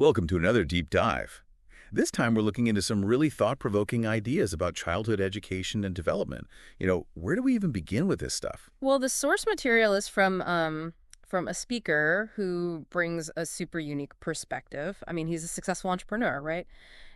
Welcome to another deep dive. This time we're looking into some really thought-provoking ideas about childhood education and development. Where do we even begin with this stuff? Well, the source material is from a speaker who brings a super unique perspective. I mean, he's a successful entrepreneur, right?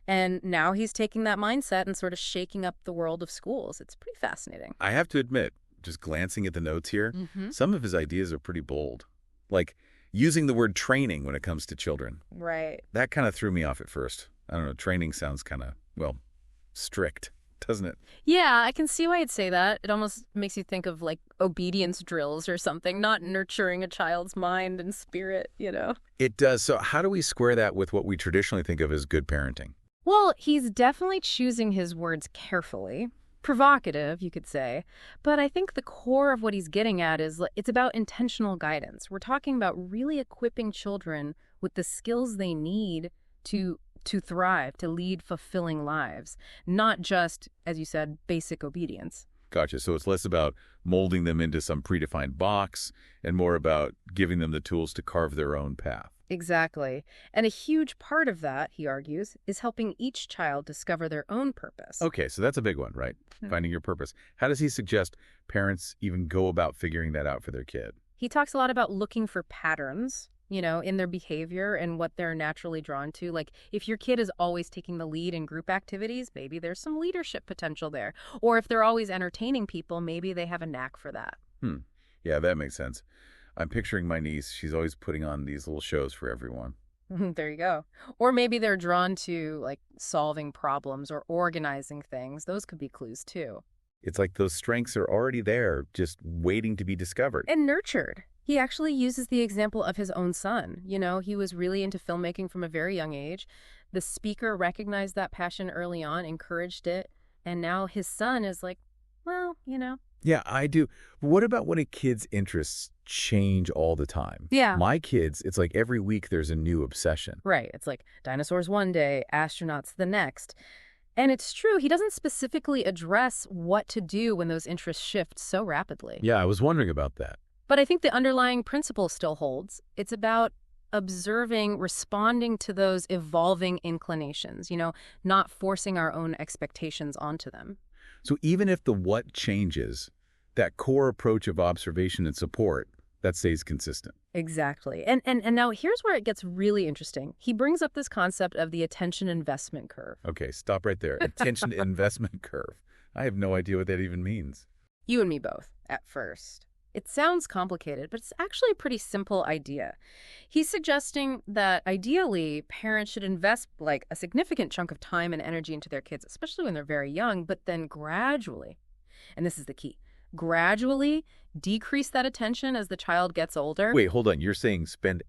And now he's taking that mindset and sort of shaking up the world of schools. It's pretty fascinating. I have to admit, just glancing at the notes here, some of his ideas are pretty bold. Like using the word training when it comes to children. Right. That kind of threw me off at first. I don't know, training sounds kind of, strict, doesn't it? Yeah, I can see why you'd say that. It almost makes you think of like obedience drills or something, not nurturing a child's mind and spirit, It does. So how do we square that with what we traditionally think of as good parenting? Well, he's definitely choosing his words carefully. Provocative, you could say. But I think the core of what he's getting at is it's about intentional guidance. We're talking about really equipping children with the skills they need to thrive, to lead fulfilling lives, not just, as you said, basic obedience. Gotcha. So it's less about molding them into some predefined box and more about giving them the tools to carve their own path. Exactly. And a huge part of that, he argues, is helping each child discover their own purpose. Okay, so that's a big one, right? Finding your purpose. How does he suggest parents even go about figuring that out for their kid? He talks a lot about looking for patterns, in their behavior and what they're naturally drawn to. Like if your kid is always taking the lead in group activities, maybe there's some leadership potential there. Or if they're always entertaining people, maybe they have a knack for that. Yeah, that makes sense. I'm picturing my niece. She's always putting on these little shows for everyone. There you go. Or maybe they're drawn to like solving problems or organizing things. Those could be clues too. It's like those strengths are already there, just waiting to be discovered. And nurtured. He actually uses the example of his own son. He was really into filmmaking from a very young age. The speaker recognized that passion early on, encouraged it, and now his son is like, Yeah, I do. But what about when a kid's interests change all the time? Yeah. My kids, it's like every week there's a new obsession. Right. It's like dinosaurs one day, astronauts the next. And it's true, he doesn't specifically address what to do when those interests shift so rapidly. Yeah, I was wondering about that. But I think the underlying principle still holds. It's about observing, responding to those evolving inclinations, not forcing our own expectations onto them. So even if the what changes, that core approach of observation and support, that stays consistent. Exactly. And now here's where it gets really interesting. He brings up this concept of the attention investment curve. Okay, stop right there. Attention investment curve. I have no idea what that even means. You and me both, at first. It sounds complicated, but it's actually a pretty simple idea. He's suggesting that ideally, parents should invest like a significant chunk of time and energy into their kids, especially when they're very young, but then gradually, and this is the key, gradually decrease that attention as the child gets older. Wait, hold on. You're saying spend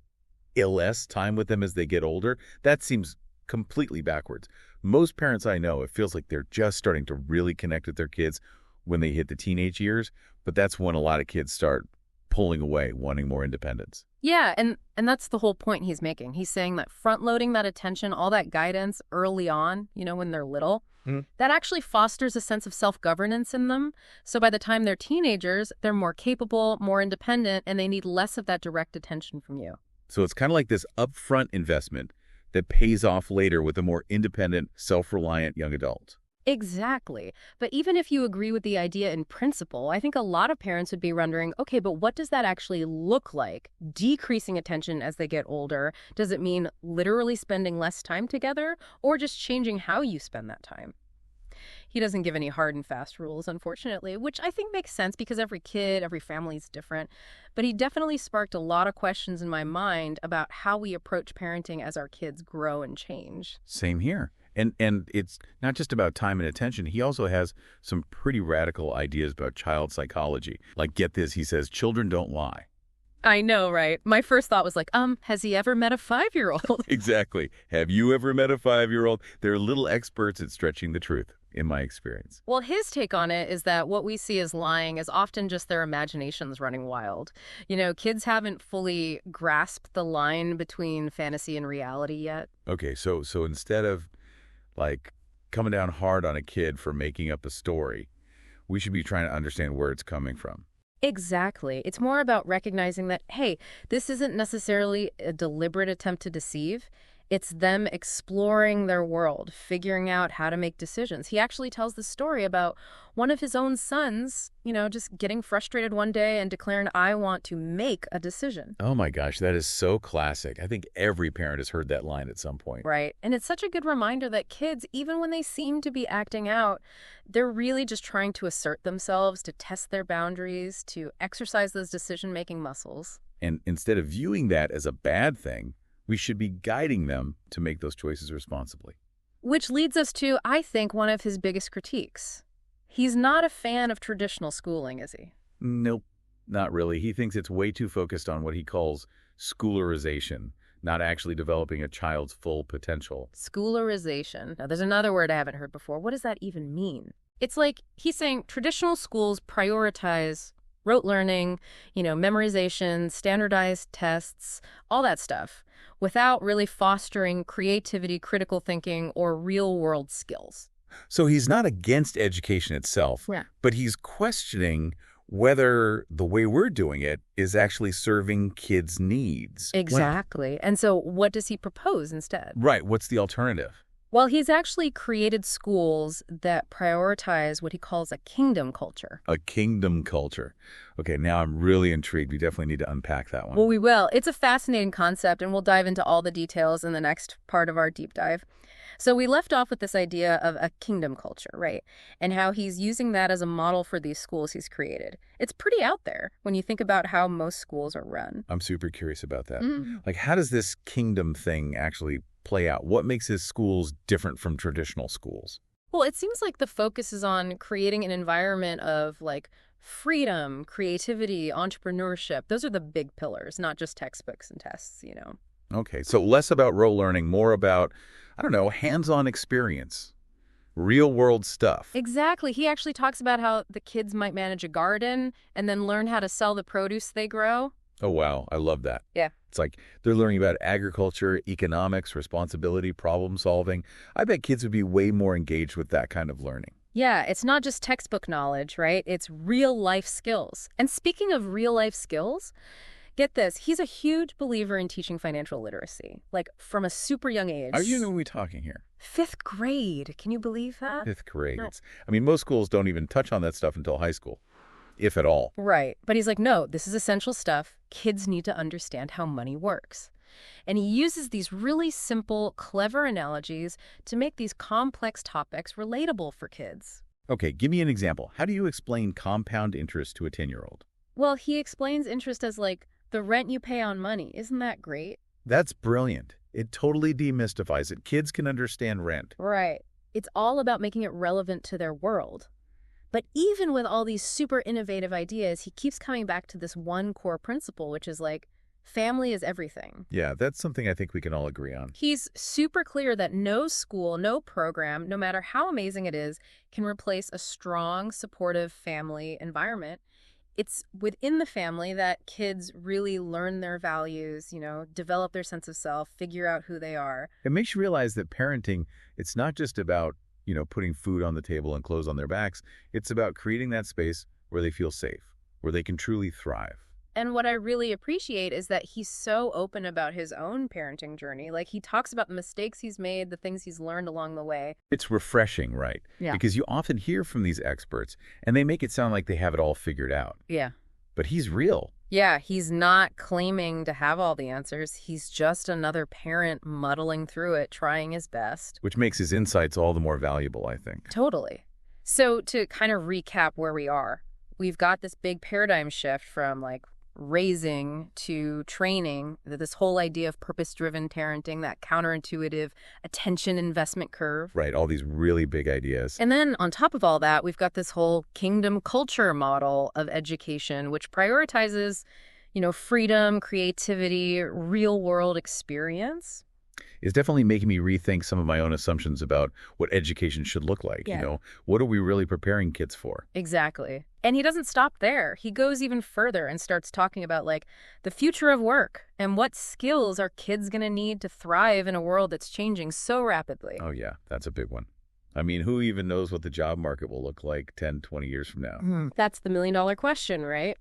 less time with them as they get older? That seems completely backwards. Most parents I know, it feels like they're just starting to really connect with their kids when they hit the teenage years, but that's when a lot of kids start pulling away, wanting more independence. Yeah, and that's the whole point he's making. He's saying that front-loading that attention, all that guidance early on, when they're little, that actually fosters a sense of self-governance in them. So by the time they're teenagers, they're more capable, more independent, and they need less of that direct attention from you. So it's kind of like this upfront investment that pays off later with a more independent, self-reliant young adult. Exactly. But even if you agree with the idea in principle, I think a lot of parents would be wondering, okay, but what does that actually look like? Decreasing attention as they get older, does it mean literally spending less time together or just changing how you spend that time? He doesn't give any hard and fast rules, unfortunately, which I think makes sense because every kid, every family is different. But he definitely sparked a lot of questions in my mind about how we approach parenting as our kids grow and change. Same here. And it's not just about time and attention. He also has some pretty radical ideas about child psychology. Like, get this, he says, children don't lie. I know, right? My first thought was like, has he ever met a 5-year-old? Exactly. Have you ever met a 5-year-old? They're little experts at stretching the truth, in my experience. Well, his take on it is that what we see as lying is often just their imaginations running wild. Kids haven't fully grasped the line between fantasy and reality yet. Okay, so instead of like coming down hard on a kid for making up a story, we should be trying to understand where it's coming from. Exactly. It's more about recognizing that, hey, this isn't necessarily a deliberate attempt to deceive. It's them exploring their world, figuring out how to make decisions. He actually tells the story about one of his own sons, just getting frustrated one day and declaring, I want to make a decision. Oh my gosh, that is so classic. I think every parent has heard that line at some point. Right. And it's such a good reminder that kids, even when they seem to be acting out, they're really just trying to assert themselves, to test their boundaries, to exercise those decision-making muscles. And instead of viewing that as a bad thing, we should be guiding them to make those choices responsibly. Which leads us to, I think, one of his biggest critiques. He's not a fan of traditional schooling, is he? Nope, not really. He thinks it's way too focused on what he calls schoolerization, not actually developing a child's full potential. Schoolerization. Now, there's another word I haven't heard before. What does that even mean? It's like he's saying traditional schools prioritize rote learning, memorization, standardized tests, all that stuff, without really fostering creativity, critical thinking, or real-world skills. So he's not against education itself, but he's questioning whether the way we're doing it is actually serving kids' needs. Exactly. And so what does he propose instead? Right. What's the alternative? Well, he's actually created schools that prioritize what he calls a kingdom culture. A kingdom culture. Okay, now I'm really intrigued. We definitely need to unpack that one. Well, we will. It's a fascinating concept, and we'll dive into all the details in the next part of our deep dive. So we left off with this idea of a kingdom culture, right? And how he's using that as a model for these schools he's created. It's pretty out there when you think about how most schools are run. I'm super curious about that. Like, how does this kingdom thing actually play out? What makes his schools different from traditional schools? Well, it seems like the focus is on creating an environment of freedom, creativity, entrepreneurship. Those are the big pillars, not just textbooks and tests, Okay, so less about rote learning, more about, hands-on experience, real-world stuff. Exactly. He actually talks about how the kids might manage a garden and then learn how to sell the produce they grow. Oh, wow. I love that. Yeah. It's like they're learning about agriculture, economics, responsibility, problem solving. I bet kids would be way more engaged with that kind of learning. Yeah, it's not just textbook knowledge, right? It's real-life skills. And speaking of real-life skills, get this, he's a huge believer in teaching financial literacy, from a super young age. Are you we talking here? 5th grade. Can you believe that? 5th grade. No. Most schools don't even touch on that stuff until high school, if at all. Right. But he's like, no, this is essential stuff. Kids need to understand how money works. And he uses these really simple, clever analogies to make these complex topics relatable for kids. Okay, give me an example. How do you explain compound interest to a 10-year-old? Well, he explains interest as the rent you pay on money. Isn't that great? That's brilliant. It totally demystifies it. Kids can understand rent. Right. It's all about making it relevant to their world. But even with all these super innovative ideas, he keeps coming back to this one core principle, which is family is everything. Yeah, that's something I think we can all agree on. He's super clear that no school, no program, no matter how amazing it is, can replace a strong, supportive family environment. It's within the family that kids really learn their values, develop their sense of self, figure out who they are. It makes you realize that parenting, it's not just about, putting food on the table and clothes on their backs. It's about creating that space where they feel safe, where they can truly thrive. And what I really appreciate is that he's so open about his own parenting journey. He talks about the mistakes he's made, the things he's learned along the way. It's refreshing, right? Yeah. Because you often hear from these experts, and they make it sound like they have it all figured out. Yeah. But he's real. Yeah, he's not claiming to have all the answers. He's just another parent muddling through it, trying his best. Which makes his insights all the more valuable, I think. Totally. So to kind of recap where we are, we've got this big paradigm shift from raising to training, this whole idea of purpose-driven parenting, that counterintuitive attention investment curve. Right, all these really big ideas. And then on top of all that, we've got this whole kingdom culture model of education, which prioritizes, freedom, creativity, real-world experience. It's definitely making me rethink some of my own assumptions about what education should look like. Yeah. What are we really preparing kids for? Exactly. And he doesn't stop there. He goes even further and starts talking about the future of work and what skills are kids going to need to thrive in a world that's changing so rapidly. Oh, yeah, that's a big one. Who even knows what the job market will look like 10, 20 years from now? That's the million-dollar question, right?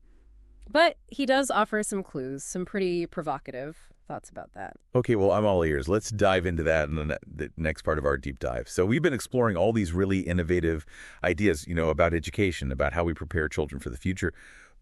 But he does offer some clues, some pretty provocative. thoughts about that. Okay, well, I'm all ears. Let's dive into that in the next part of our deep dive. So we've been exploring all these really innovative ideas, about education, about how we prepare children for the future.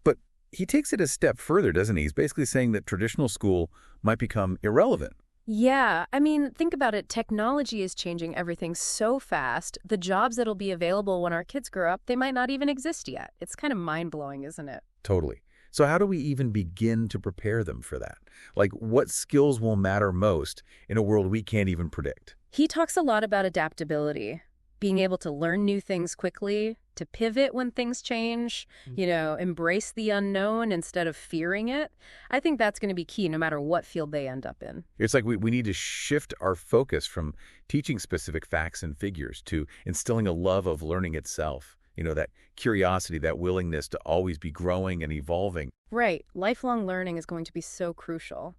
But he takes it a step further, doesn't he? He's basically saying that traditional school might become irrelevant. Yeah, I mean, think about it. Technology is changing everything so fast. The jobs that'll be available when our kids grow up, they might not even exist yet. It's kind of mind-blowing, isn't it? Totally. So how do we even begin to prepare them for that? Like, what skills will matter most in a world we can't even predict? He talks a lot about adaptability, being able to learn new things quickly, to pivot when things change, embrace the unknown instead of fearing it. I think that's going to be key no matter what field they end up in. It's like we need to shift our focus from teaching specific facts and figures to instilling a love of learning itself. That curiosity, that willingness to always be growing and evolving. Right. Lifelong learning is going to be so crucial.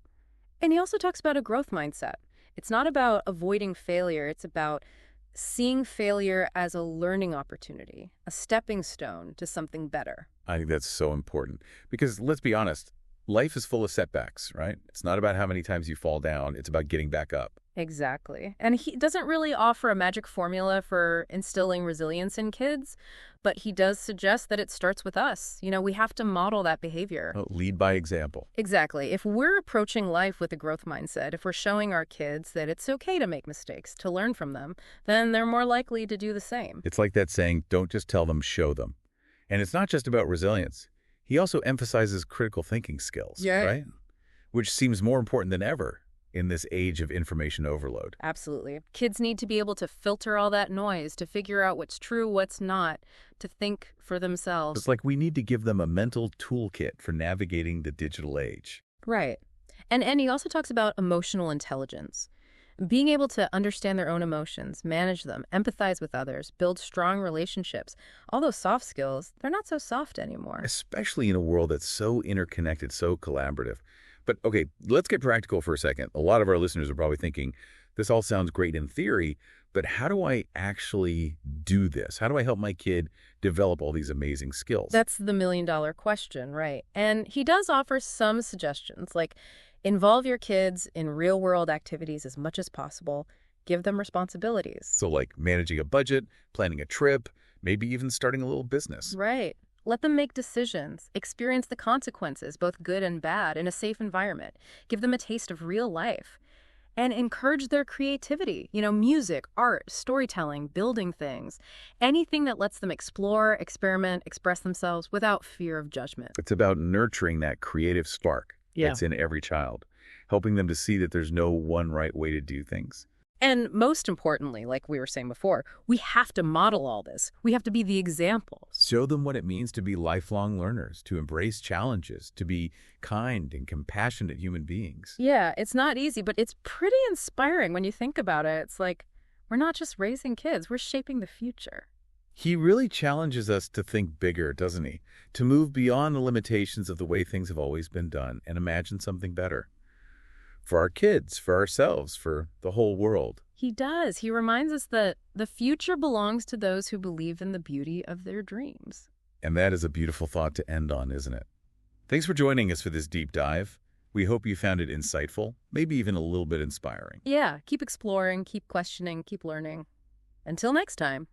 And he also talks about a growth mindset. It's not about avoiding failure. It's about seeing failure as a learning opportunity, a stepping stone to something better. I think that's so important because let's be honest, life is full of setbacks, right? It's not about how many times you fall down. It's about getting back up. Exactly. And he doesn't really offer a magic formula for instilling resilience in kids, but he does suggest that it starts with us. We have to model that behavior. Lead by example. Exactly. If we're approaching life with a growth mindset, if we're showing our kids that it's okay to make mistakes, to learn from them, then they're more likely to do the same. It's like that saying, don't just tell them, show them. And it's not just about resilience. He also emphasizes critical thinking skills, right? Which seems more important than ever in this age of information overload. Absolutely. Kids need to be able to filter all that noise, to figure out what's true, what's not, to think for themselves. It's like we need to give them a mental toolkit for navigating the digital age. Right. And he also talks about emotional intelligence. Being able to understand their own emotions, manage them, empathize with others, build strong relationships. All those soft skills, they're not so soft anymore. Especially in a world that's so interconnected, so collaborative. But okay, let's get practical for a second. A lot of our listeners are probably thinking, this all sounds great in theory, but how do I actually do this? How do I help my kid develop all these amazing skills? That's the million-dollar question, right? And he does offer some suggestions, like involve your kids in real-world activities as much as possible. Give them responsibilities. So like managing a budget, planning a trip, maybe even starting a little business. Right. Let them make decisions, experience the consequences, both good and bad, in a safe environment. Give them a taste of real life. And encourage their creativity. Music, art, storytelling, building things. Anything that lets them explore, experiment, express themselves without fear of judgment. It's about nurturing that creative spark that's in every child, helping them to see that there's no one right way to do things. And most importantly, like we were saying before, we have to model all this. We have to be the examples. Show them what it means to be lifelong learners, to embrace challenges, to be kind and compassionate human beings. Yeah, it's not easy, but it's pretty inspiring when you think about it. It's like we're not just raising kids, we're shaping the future. He really challenges us to think bigger, doesn't he? To move beyond the limitations of the way things have always been done and imagine something better. For our kids, for ourselves, for the whole world. He does. He reminds us that the future belongs to those who believe in the beauty of their dreams. And that is a beautiful thought to end on, isn't it? Thanks for joining us for this deep dive. We hope you found it insightful, maybe even a little bit inspiring. Yeah, keep exploring, keep questioning, keep learning. Until next time.